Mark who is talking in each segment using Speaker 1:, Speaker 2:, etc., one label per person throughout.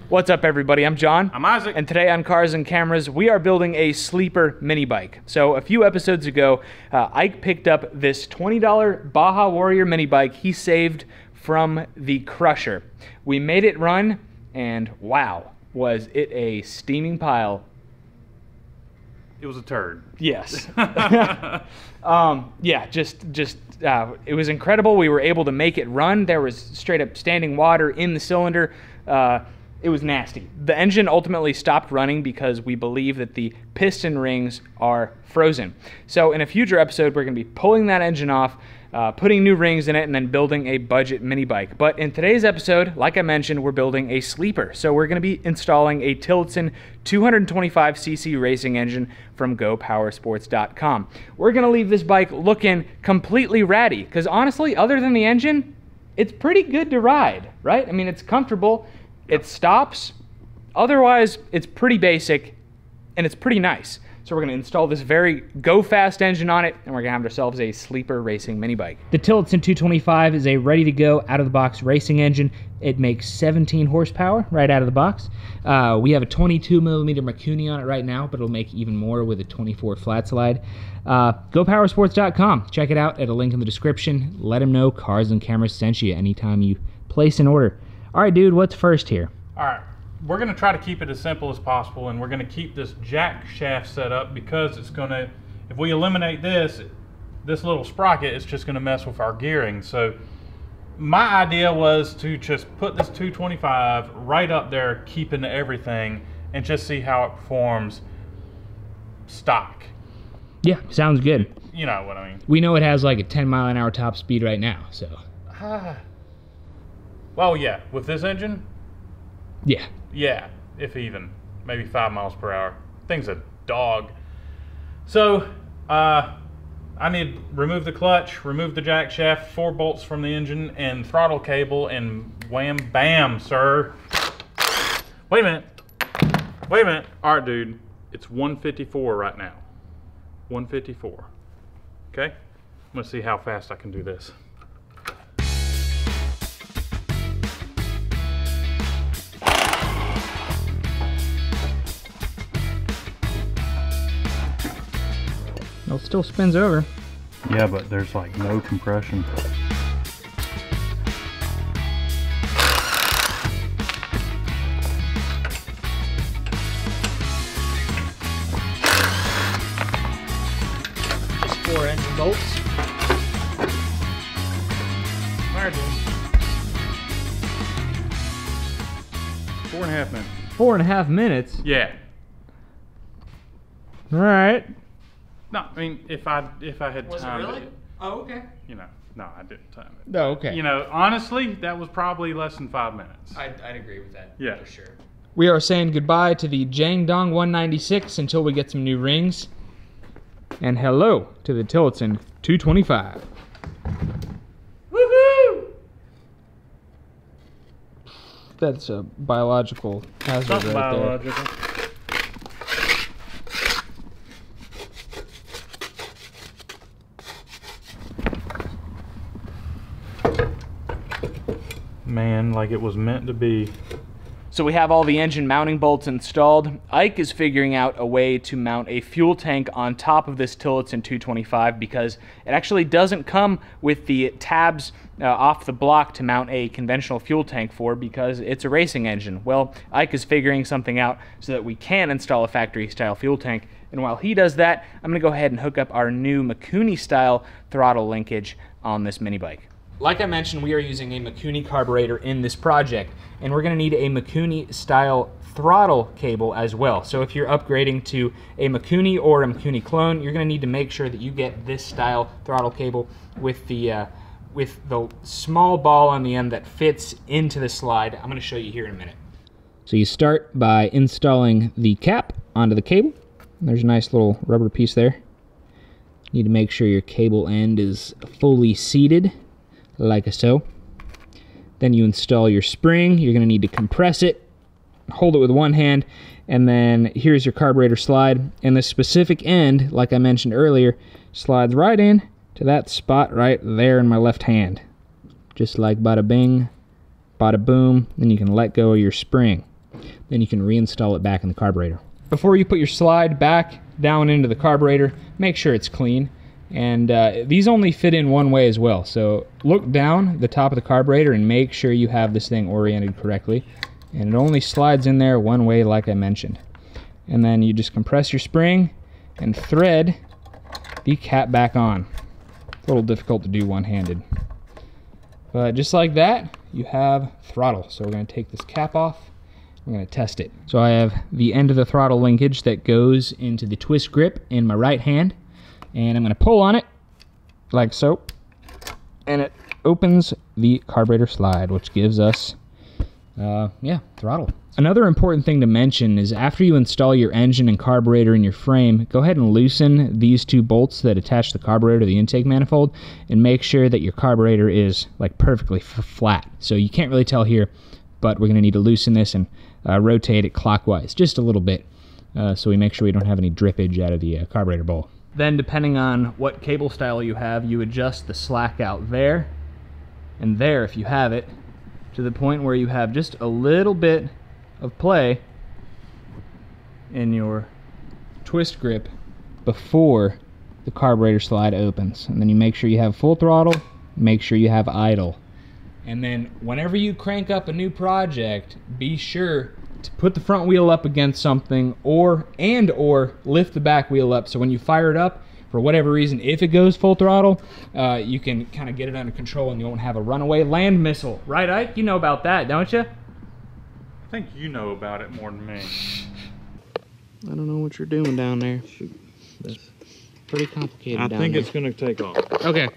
Speaker 1: What's up, everybody? I'm John.
Speaker 2: I'm Isaac.
Speaker 1: And today on Cars and Cameras, we are building a sleeper mini bike. So a few episodes ago, Ike picked up this $20 Baja Warrior mini bike he saved from the Crusher. We made it run, and wow, was it a steaming pile.
Speaker 2: It was a turd.
Speaker 1: Yes. Yeah, it was incredible. We were able to make it run. There was straight up standing water in the cylinder. It was nasty. The engine ultimately stopped running because we believe that the piston rings are frozen. So in a future episode, we're going to be pulling that engine off, putting new rings in it, and then building a budget mini bike. But in today's episode, like I mentioned, we're building a sleeper. So we're going to be installing a Tillotson 225cc racing engine from GoPowersports.com. We're going to leave this bike looking completely ratty because honestly, other than the engine, it's pretty good to ride, right? I mean, it's comfortable. It stops. Otherwise, it's pretty basic, and it's pretty nice. So we're going to install this very go-fast engine on it, and we're going to have ourselves a sleeper racing mini bike. The Tillotson 225 is a ready-to-go, out-of-the-box racing engine. It makes 17 horsepower right out of the box. We have a 22mm Mikuni on it right now, but it'll make even more with a 24 flat slide. GoPowersports.com. Check it out at a link in the description. Let them know Cars and Cameras sent you anytime you place an order. All right, dude, what's first here?
Speaker 2: All right, we're going to try to keep it as simple as possible, and we're going to keep this jack shaft set up because it's going to, if we eliminate this little sprocket, it's just going to mess with our gearing. So my idea was to just put this 225 right up there, keeping everything, and just see how it performs stock.
Speaker 1: Yeah, sounds good.
Speaker 2: You know what I mean.
Speaker 1: We know it has like a 10-mile-an-hour top speed right now, so.
Speaker 2: Well, yeah, with this engine,
Speaker 1: Yeah,
Speaker 2: if even, maybe 5 miles per hour. Thing's a dog. So, I need to remove the clutch, remove the jack shaft, 4 bolts from the engine, and throttle cable, and wham bam, sir. Wait a minute. All right, dude, it's 154 right now. 154. Okay? I'm gonna see how fast I can do this.
Speaker 1: it still spins over.
Speaker 2: Yeah, but there's like no compression.
Speaker 1: Just 4 engine bolts.
Speaker 2: All right, dude. 4.5 minutes.
Speaker 1: 4.5 minutes?
Speaker 2: Yeah.
Speaker 1: All right.
Speaker 2: No, I mean, if I had
Speaker 1: Was it
Speaker 2: timed
Speaker 1: really?
Speaker 2: it,
Speaker 1: Oh, okay.
Speaker 2: you know, no, I didn't time it.
Speaker 1: Oh, okay.
Speaker 2: You know, honestly, that was probably less than 5 minutes.
Speaker 1: I'd agree with that.
Speaker 2: Yeah.
Speaker 1: For sure. We are saying goodbye to the Jiangdong 196 until we get some new rings. And hello to the Tillotson 225.
Speaker 2: Woohoo!
Speaker 1: That's a biological hazard
Speaker 2: Something
Speaker 1: right there.
Speaker 2: biological. Man, like it was meant to be. So we have all the engine mounting bolts installed. Ike is figuring out a way to mount a fuel tank on top of this Tillotson 225 because it actually doesn't come with the tabs off the block to mount a conventional fuel tank for because it's a racing engine. Well, Ike is figuring something out so that we can install a factory-style fuel tank. And while he does that, I'm going to go ahead and hook up our new Mikuni-style throttle linkage on this mini bike. Like I mentioned, we are using a Mikuni carburetor in this project, and we're going to need a Mikuni-style throttle cable as well. So if you're upgrading to a Mikuni or a Mikuni clone, you're going to need to make sure that you get this style throttle cable with the small ball on the end that fits into the slide. I'm going to show you here in a minute. So you start by installing the cap onto the cable. There's a nice little rubber piece there. You need to make sure your cable end is fully seated, like so. Then you install your spring. You're going to need to compress it, hold it with one hand, and then here's your carburetor slide. And the specific end, like I mentioned earlier, slides right in to that spot right there in my left hand. Just like bada bing, bada boom, then you can let go of your spring. then you can reinstall it back in the carburetor. Before you put your slide back down into the carburetor, make sure it's clean. And these only fit in one way as well. So look down the top of the carburetor and make sure you have this thing oriented correctly. And it only slides in there one way, like I mentioned. And then you just compress your spring and thread the cap back on. It's a little difficult to do one-handed. But just like that, you have throttle. So we're going to take this cap off. I'm going to test it. So I have the end of the throttle linkage that goes into the twist grip in my right hand. And I'm going to pull on it like so. And it opens the carburetor slide, which gives us, throttle. Another important thing to mention is after you install your engine and carburetor in your frame, go ahead and loosen these two bolts that attach the carburetor to the intake manifold and make sure that your carburetor is like perfectly flat. So you can't really tell here, but we're going to need to loosen this and rotate it clockwise just a little bit so we make sure we don't have any drippage out of the carburetor bowl. Then depending on what cable style you have, you adjust the slack out there and there if you have it to the point where you have just a little bit of play in your twist grip before the carburetor slide opens. And then you make sure you have full throttle, make sure you have idle. And then whenever you crank up a new project, be sure to put the front wheel up against something or lift the back wheel up so when you fire it up, for whatever reason, if it goes full throttle, you can kind of get it under control and you won't have a runaway land missile. Right, Ike? You know about that, don't you?
Speaker 3: I think you know about it more than me.
Speaker 1: I don't know what you're doing down there. It's pretty complicated down there.
Speaker 3: I think it's going to take off.
Speaker 1: Okay.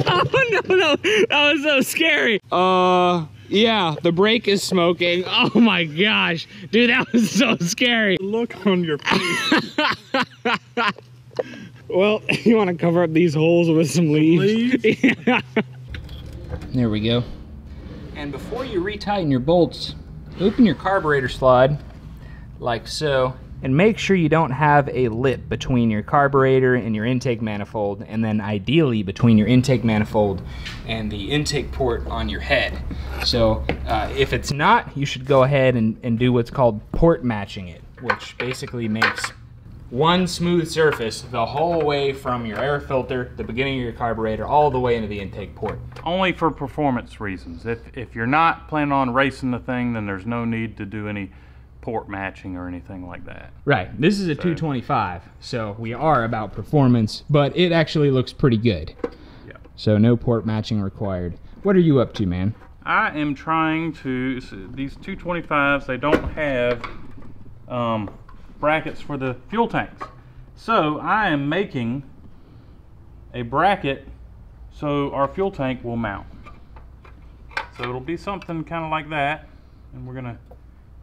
Speaker 1: Oh no, that was so scary. Yeah, the brake is smoking. Oh my gosh. Dude, that was so scary.
Speaker 3: Look on your face.
Speaker 1: Well, you want to cover up these holes with some leaves? Yeah. There we go. And before you retighten your bolts, open your carburetor slide like so. And make sure you don't have a lip between your carburetor and your intake manifold, and then ideally between your intake manifold and the intake port on your head. So if it's not, you should go ahead and do what's called port matching it, which basically makes one smooth surface the whole way from your air filter, the beginning of your carburetor, all the way into the intake port.
Speaker 3: Only for performance reasons. If you're not planning on racing the thing, then there's no need to do any port matching or anything like that.
Speaker 1: Right. This is a 225, so we are about performance, but it actually looks pretty good.
Speaker 3: Yeah.
Speaker 1: So no port matching required. What are you up to, man?
Speaker 3: I am trying to, these 225s, they don't have brackets for the fuel tanks. So I am making a bracket so our fuel tank will mount. So it'll be something kind of like that, and we're gonna,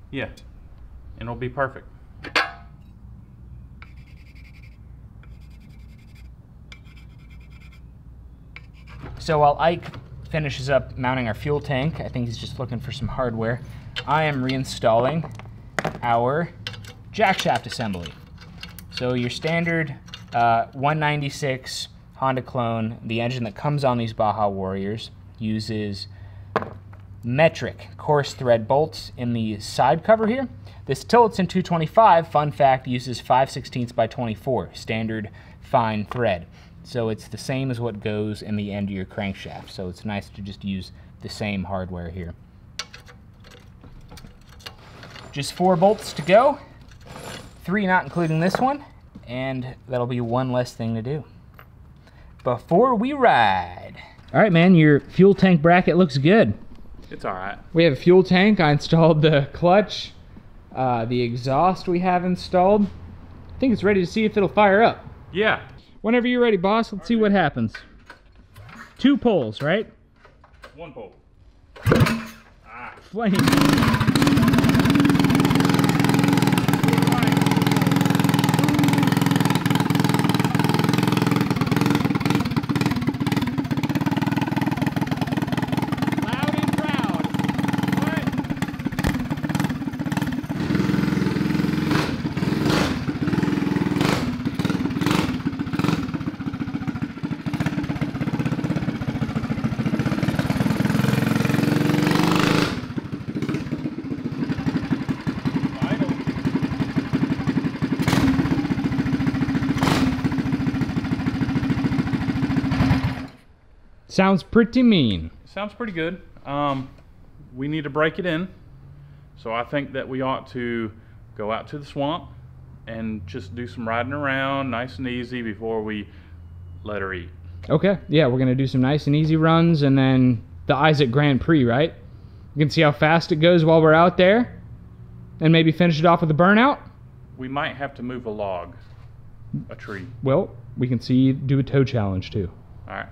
Speaker 3: yeah, and it'll be perfect.
Speaker 1: So while Ike finishes up mounting our fuel tank, I think he's just looking for some hardware, I am reinstalling our jack shaft assembly. So your standard 196 Honda Clone, the engine that comes on these Baja Warriors, uses metric coarse thread bolts in the side cover here. This Tillotson 225, fun fact, uses 5/16 by 24, standard fine thread. So it's the same as what goes in the end of your crankshaft. So it's nice to just use the same hardware here. Just 4 bolts to go, 3 not including this one, and that'll be one less thing to do before we ride. All right, man, your fuel tank bracket looks good.
Speaker 3: It's all right.
Speaker 1: We have a fuel tank. I installed the clutch. The exhaust we have installed. I think it's ready to see if it'll fire up.
Speaker 3: Yeah.
Speaker 1: Whenever you're ready, boss, let's see what happens. 2 poles, right?
Speaker 3: 1 pole.
Speaker 1: Flame.
Speaker 2: Sounds pretty mean.
Speaker 3: Sounds pretty good. We need to break it in. So I think that we ought to go out to the swamp and just do some riding around nice and easy before we let her eat.
Speaker 2: Okay, yeah, we're gonna do some nice and easy runs and then the Isaac Grand Prix, right? You can see how fast it goes while we're out there and maybe finish it off with a burnout.
Speaker 3: We might have to move a log, a tree.
Speaker 2: Well, we can see you do a tow challenge too.
Speaker 3: All right,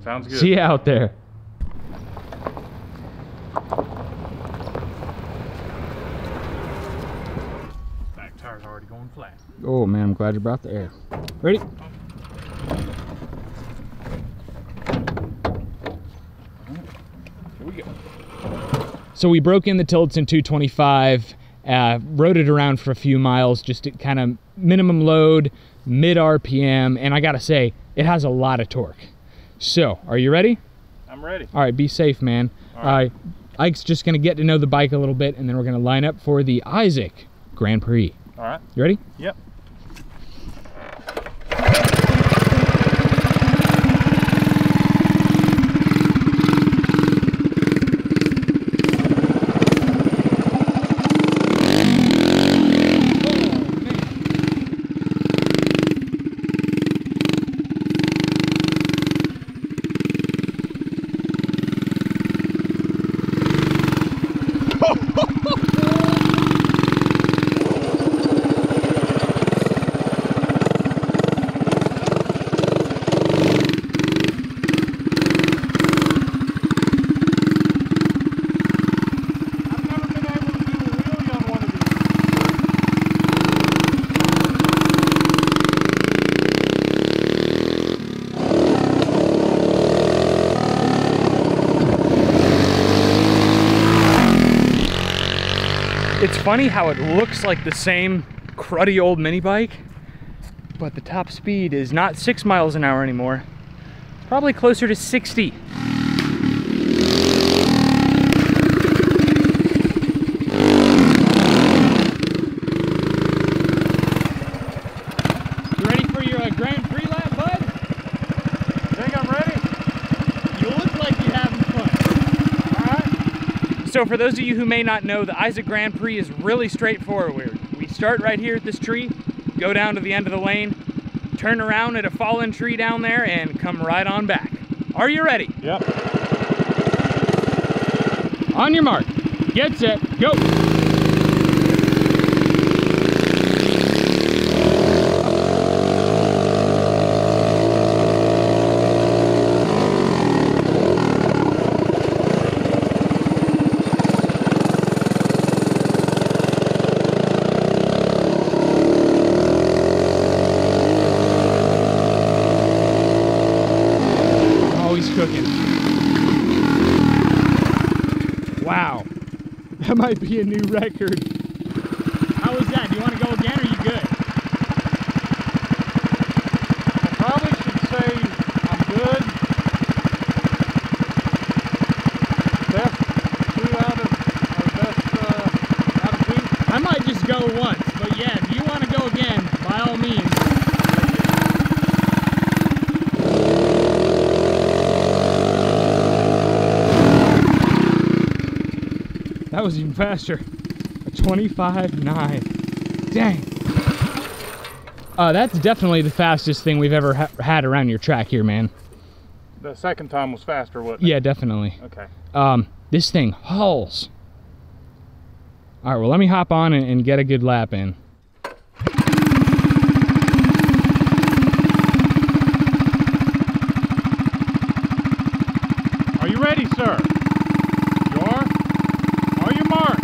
Speaker 3: sounds good.
Speaker 2: See you out there.
Speaker 3: Back tire's already going flat.
Speaker 2: Oh man, I'm glad you brought the air. Ready?
Speaker 3: Here we go.
Speaker 2: So we broke in the Tillotson 225, rode it around for a few miles, just to kind of minimum load, mid RPM, and I gotta say, it has a lot of torque. So, are you ready?
Speaker 3: I'm ready.
Speaker 2: All right, be safe, man.
Speaker 3: All right.
Speaker 2: Ike's just gonna get to know the bike a little bit, and then we're gonna line up for the Isaac Grand Prix.
Speaker 3: All right.
Speaker 2: You ready?
Speaker 3: Yep.
Speaker 1: It's funny how it looks like the same cruddy old mini bike, but the top speed is not 6 miles an hour anymore. It's probably closer to 60. You ready for your Grand Prix lap, bud?
Speaker 3: Think I'm ready?
Speaker 1: You look like you're having fun.
Speaker 3: All right.
Speaker 1: So for those of you who may not know, the Isaac Grand Prix is really straightforward. We start right here at this tree, go down to the end of the lane, turn around at a fallen tree down there, and come right on back. Are you ready?
Speaker 3: Yep.
Speaker 2: On your mark, get set, go. Cooking. Wow, that might be a new record. How was that? Do you want to go again, or are you good?
Speaker 3: I probably should say I'm good. Best 2 out of 2.
Speaker 2: I might just go once, but yeah, if you want to go again, by all means. That was even faster. A 25.9. Dang. That's definitely the fastest thing we've ever had around your track here, man.
Speaker 3: The second time was faster, wasn't it?
Speaker 2: Yeah, definitely.
Speaker 3: Okay.
Speaker 2: This thing hauls. All right, well, let me hop on and get a good lap in.
Speaker 3: Are you ready, sir? You are? On your mark.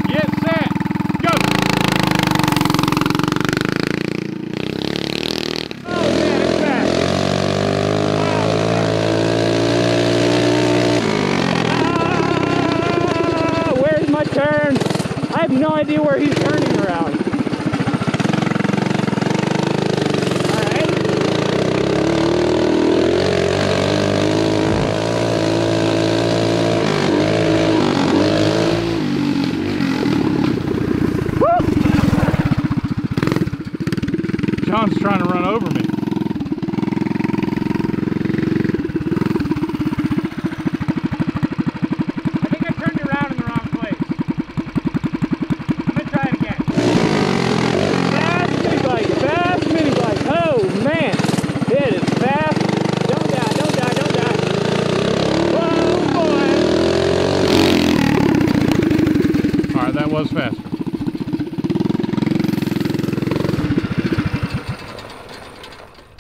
Speaker 3: Get set. Go. Oh man, it's back.
Speaker 1: Ah, where's my turn? I have no idea where he's turning around.
Speaker 3: John's trying to run over me. was faster.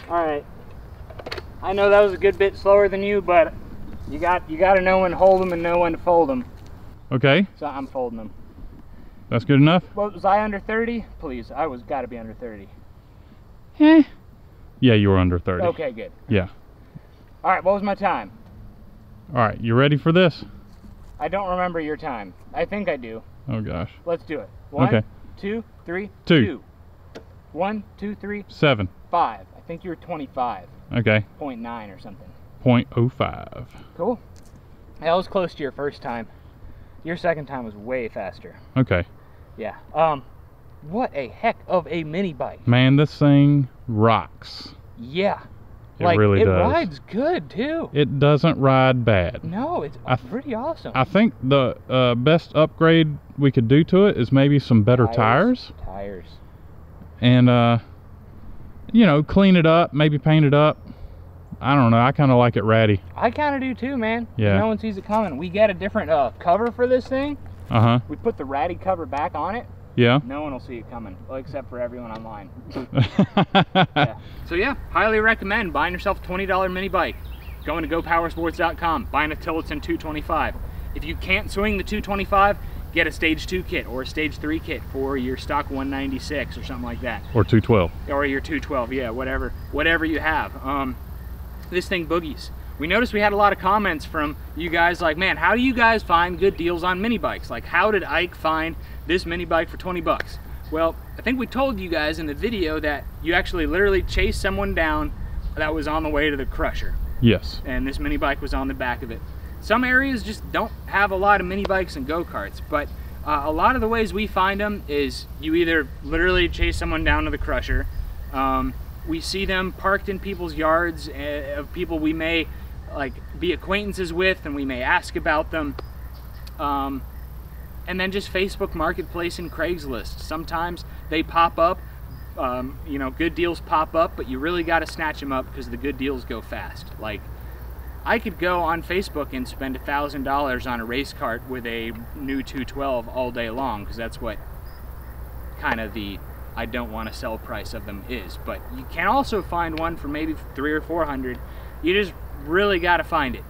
Speaker 2: All right. I know that was a good bit slower than you, but you got to know when to hold them and know when to fold them.
Speaker 3: Okay.
Speaker 2: So I'm folding them.
Speaker 3: That's good enough?
Speaker 2: Well, was I under 30? Please, I was got to be under 30.
Speaker 3: Eh. Yeah, you were under 30.
Speaker 2: Okay, good.
Speaker 3: Yeah.
Speaker 2: All right, what was my time?
Speaker 3: All right, you ready for this?
Speaker 2: I don't remember your time. I think I do.
Speaker 3: Oh gosh.
Speaker 2: Let's do it. 1,
Speaker 3: Okay.
Speaker 2: 2, 3,
Speaker 3: 2.
Speaker 2: 2. 1, 2, 3,
Speaker 3: 7.
Speaker 2: 5. I think you were 25.
Speaker 3: Okay.
Speaker 2: 0.9 or something.
Speaker 3: 0.05.
Speaker 2: Cool. That was close to your first time. Your second time was way faster.
Speaker 3: Okay.
Speaker 2: Yeah. What a heck of a mini bike.
Speaker 3: Man, this thing rocks.
Speaker 2: Yeah.
Speaker 3: It really
Speaker 2: it
Speaker 3: does.
Speaker 2: rides good too.
Speaker 3: It doesn't ride bad.
Speaker 2: No, it's pretty awesome.
Speaker 3: I think the best upgrade we could do to it is maybe some better tires.
Speaker 2: Tires.
Speaker 3: And you know, clean it up, maybe paint it up. I don't know. I kind of like it ratty.
Speaker 2: I kind of do too, man.
Speaker 3: Yeah.
Speaker 2: No one sees it coming. We get a different cover for this thing.
Speaker 3: Uh-huh.
Speaker 2: We put the ratty cover back on it.
Speaker 3: Yeah.
Speaker 2: No one will see it coming, well, except for everyone online. Yeah. So yeah, highly recommend buying yourself a $20 mini bike. Going to GoPowersports.com, buying a Tillotson 225. If you can't swing the 225, get a stage 2 kit or a stage 3 kit for your stock 196 or something like that.
Speaker 3: Or 212.
Speaker 2: Or your 212, yeah, whatever you have. This thing boogies. We noticed we had a lot of comments from you guys like, man, how do you guys find good deals on mini bikes? Like, how did Ike find this mini bike for 20 bucks? Well, I think we told you guys in the video that you actually literally chased someone down that was on the way to the crusher.
Speaker 3: Yes.
Speaker 2: And this mini bike was on the back of it. Some areas just don't have a lot of mini bikes and go-karts, but a lot of the ways we find them is you either literally chase someone down to the crusher. We see them parked in people's yards of people we may like be acquaintances with, and we may ask about them. And then just Facebook Marketplace and Craigslist. Sometimes they pop up, you know, good deals pop up, but you really got to snatch them up because the good deals go fast. Like, I could go on Facebook and spend $1,000 on a race cart with a new 212 all day long, because that's what kind of the I don't want to sell price of them is. But you can also find one for maybe $300 or $400. You just really got to find it.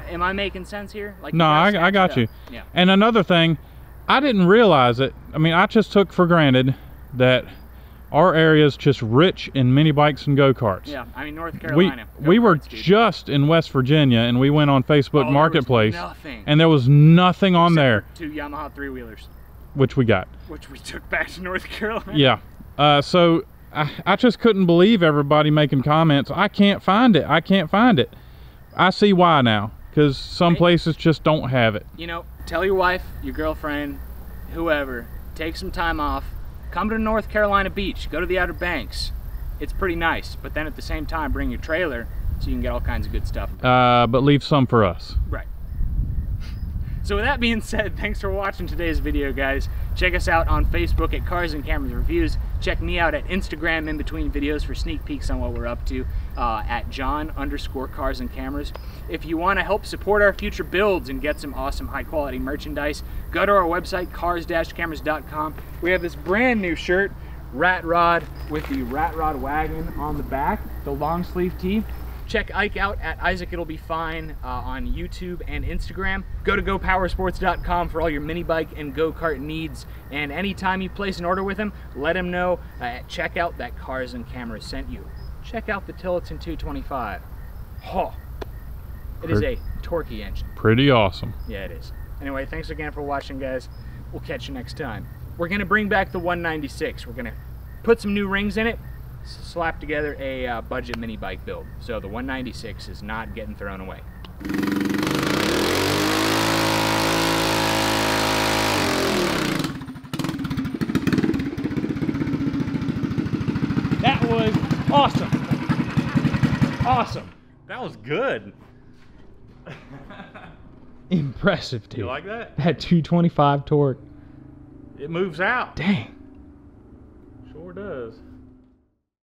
Speaker 2: Am I making sense here? Like,
Speaker 3: no, I got you.
Speaker 2: Yeah.
Speaker 3: And another thing, I didn't realize it. I mean, I just took for granted that our area is just rich in mini bikes and go-karts.
Speaker 2: Yeah, I mean, North Carolina.
Speaker 3: We were just in West Virginia, and we went on Facebook Marketplace,
Speaker 2: nothing.
Speaker 3: and there was nothing on there.
Speaker 2: For 2 Yamaha 3-wheelers.
Speaker 3: Which we got.
Speaker 2: Which we took back to North Carolina.
Speaker 3: Yeah. So I just couldn't believe everybody making comments. I can't find it. I can't find it. I see why now, because some places just don't have it.
Speaker 2: You know, tell your wife, your girlfriend, whoever, take some time off, come to North Carolina Beach, go to the Outer Banks. It's pretty nice, but then at the same time, bring your trailer so you can get all kinds of good stuff.
Speaker 3: But leave some for us.
Speaker 2: Right. So with that being said, thanks for watching today's video, guys. Check us out on Facebook at Cars and Cameras Reviews. Check me out at Instagram in between videos for sneak peeks on what we're up to at John_Cars and Cameras. If you want to help support our future builds and get some awesome high quality merchandise, go to our website, cars-cameras.com. We have this brand new shirt, Rat Rod, with the Rat Rod wagon on the back, the long sleeve tee. Check Ike out at Isaac It'll Be Fine on YouTube and Instagram. Go to GoPowersports.com for all your mini bike and go-kart needs. And anytime you place an order with him, let him know at checkout that Cars and Cameras sent you. Check out the Tillotson 225. Oh, it is a torquey engine.
Speaker 3: Pretty awesome.
Speaker 2: Yeah, it is. Anyway, thanks again for watching, guys. We'll catch you next time. We're going to bring back the 196. We're going to put some new rings in it, slap together a budget mini bike build. So the 196 is not getting thrown away.
Speaker 1: That was awesome. Awesome.
Speaker 3: That was good.
Speaker 1: Impressive, dude.
Speaker 3: You like that?
Speaker 1: That 225 torque.
Speaker 3: It moves out.
Speaker 1: Dang.
Speaker 3: Sure does.